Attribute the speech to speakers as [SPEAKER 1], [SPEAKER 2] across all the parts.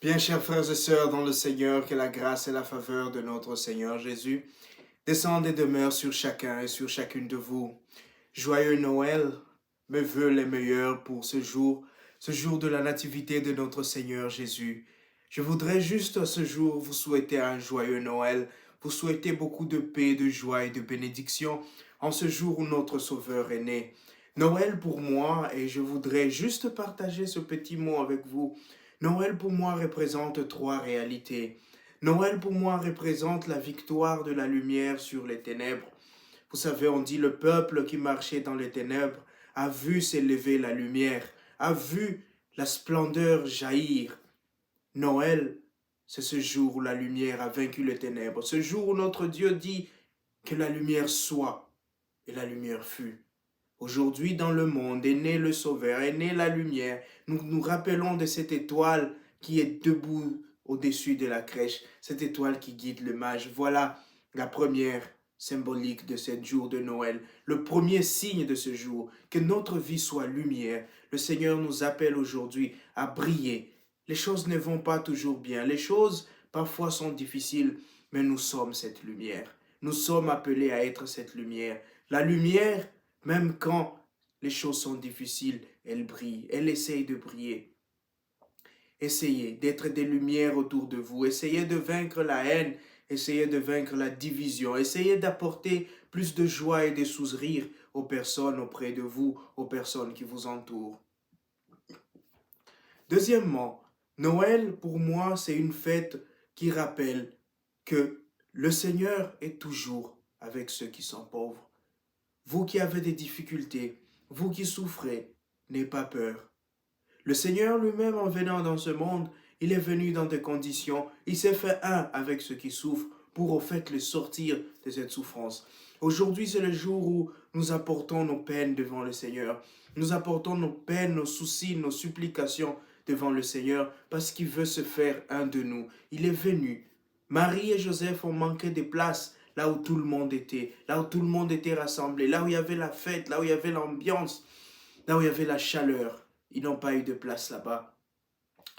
[SPEAKER 1] Bien, chers frères et sœurs dans le Seigneur, que la grâce et la faveur de notre Seigneur Jésus descendent et demeurent sur chacun et sur chacune de vous. Joyeux Noël, mes vœux les meilleurs pour ce jour de la nativité de notre Seigneur Jésus. Je voudrais juste à ce jour vous souhaiter un joyeux Noël, vous souhaiter beaucoup de paix, de joie et de bénédiction en ce jour où notre Sauveur est né. Noël pour moi, et je voudrais juste partager ce petit mot avec vous. Noël pour moi représente trois réalités. Noël pour moi représente la victoire de la lumière sur les ténèbres. Vous savez, on dit le peuple qui marchait dans les ténèbres a vu s'élever la lumière, a vu la splendeur jaillir. Noël, c'est ce jour où la lumière a vaincu les ténèbres, ce jour où notre Dieu dit que la lumière soit, et la lumière fut. Aujourd'hui, dans le monde, est né le Sauveur, est née la lumière. Nous nous rappelons de cette étoile qui est debout au-dessus de la crèche, cette étoile qui guide le mage. Voilà la première symbolique de ce jour de Noël, le premier signe de ce jour, que notre vie soit lumière. Le Seigneur nous appelle aujourd'hui à briller. Les choses ne vont pas toujours bien, les choses parfois sont difficiles, mais nous sommes cette lumière. Nous sommes appelés à être cette lumière. La lumière, même quand les choses sont difficiles, elle brille, elle essaye de briller. Essayez d'être des lumières autour de vous, essayez de vaincre la haine, essayez de vaincre la division, essayez d'apporter plus de joie et de sourire aux personnes auprès de vous, aux personnes qui vous entourent. Deuxièmement, Noël, pour moi, c'est une fête qui rappelle que le Seigneur est toujours avec ceux qui sont pauvres. Vous qui avez des difficultés, vous qui souffrez, n'ayez pas peur. Le Seigneur lui-même, en venant dans ce monde, il est venu dans des conditions, il s'est fait un avec ceux qui souffrent pour au fait les sortir de cette souffrance. Aujourd'hui, c'est le jour où nous apportons nos peines devant le Seigneur. Nous apportons nos peines, nos soucis, nos supplications devant le Seigneur parce qu'il veut se faire un de nous. Il est venu. Marie et Joseph ont manqué de place là où tout le monde était, là où tout le monde était rassemblé, là où il y avait la fête, là où il y avait l'ambiance, là où il y avait la chaleur. Ils n'ont pas eu de place là-bas.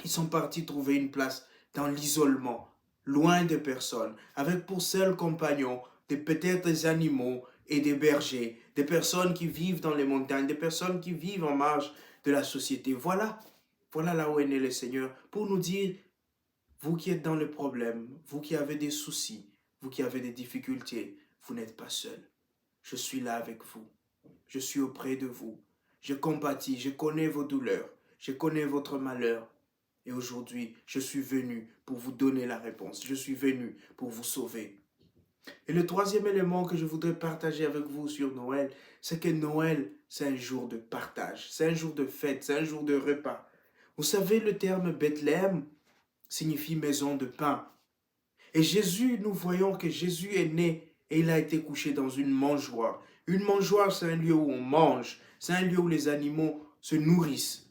[SPEAKER 1] Ils sont partis trouver une place dans l'isolement, loin de personnes, avec pour seul compagnon peut-être des animaux et des bergers, des personnes qui vivent dans les montagnes, des personnes qui vivent en marge de la société. Voilà là où est né le Seigneur, pour nous dire, vous qui êtes dans le problème, vous qui avez des soucis, vous qui avez des difficultés, vous n'êtes pas seul. Je suis là avec vous. Je suis auprès de vous. Je compatis, je connais vos douleurs, je connais votre malheur. Et aujourd'hui, je suis venu pour vous donner la réponse. Je suis venu pour vous sauver. Et le troisième élément que je voudrais partager avec vous sur Noël, c'est que Noël, c'est un jour de partage, c'est un jour de fête, c'est un jour de repas. Vous savez, le terme Bethléem signifie maison de pain. Et Jésus, nous voyons que Jésus est né et il a été couché dans une mangeoire. Une mangeoire, c'est un lieu où on mange, c'est un lieu où les animaux se nourrissent.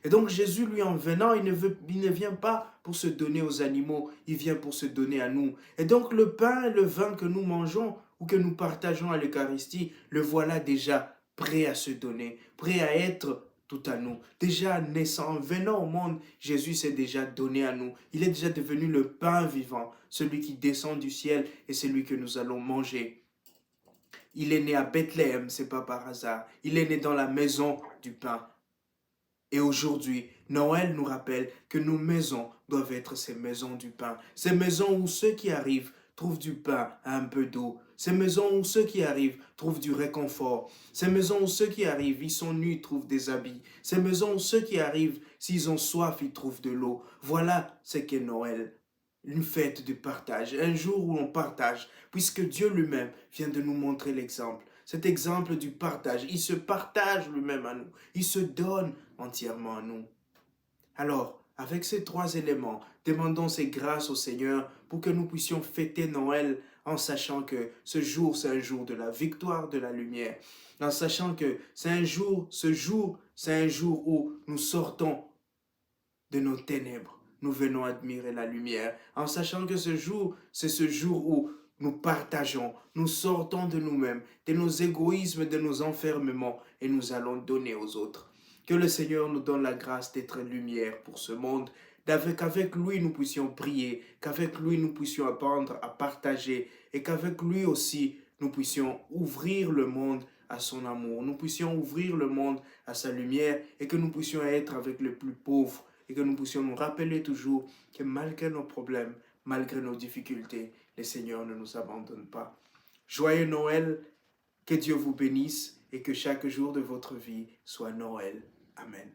[SPEAKER 1] Et donc Jésus, lui, en venant, il ne vient pas pour se donner aux animaux, il vient pour se donner à nous. Et donc le pain et le vin que nous mangeons ou que nous partageons à l'Eucharistie, le voilà déjà prêt à se donner, prêt à être tout à nous. Déjà naissant, venant au monde, Jésus s'est déjà donné à nous. Il est déjà devenu le pain vivant, celui qui descend du ciel et celui que nous allons manger. Il est né à Bethléem, c'est pas par hasard. Il est né dans la maison du pain. Et aujourd'hui, Noël nous rappelle que nos maisons doivent être ces maisons du pain. Ces maisons où ceux qui arrivent trouvent du pain et un peu d'eau. Ces maisons où ceux qui arrivent trouvent du réconfort. Ces maisons où ceux qui arrivent, ils sont nus, ils trouvent des habits. Ces maisons où ceux qui arrivent, s'ils ont soif, ils trouvent de l'eau. Voilà ce qu'est Noël. Une fête de partage, un jour où on partage, puisque Dieu lui-même vient de nous montrer l'exemple. Cet exemple du partage, il se partage lui-même à nous, il se donne entièrement à nous. Alors, avec ces trois éléments, demandons ces grâces au Seigneur pour que nous puissions fêter Noël en sachant que ce jour, c'est un jour de la victoire de la lumière, en sachant que ce jour, c'est un jour où nous sortons de nos ténèbres, nous venons admirer la lumière, en sachant que ce jour, c'est ce jour où nous partageons, nous sortons de nous-mêmes, de nos égoïsmes, de nos enfermements, et nous allons donner aux autres. Que le Seigneur nous donne la grâce d'être lumière pour ce monde, qu'avec lui nous puissions prier, qu'avec lui nous puissions apprendre à partager et qu'avec lui aussi nous puissions ouvrir le monde à son amour, nous puissions ouvrir le monde à sa lumière et que nous puissions être avec les plus pauvres et que nous puissions nous rappeler toujours que malgré nos problèmes, malgré nos difficultés, le Seigneur ne nous abandonne pas. Joyeux Noël, que Dieu vous bénisse et que chaque jour de votre vie soit Noël. Amen.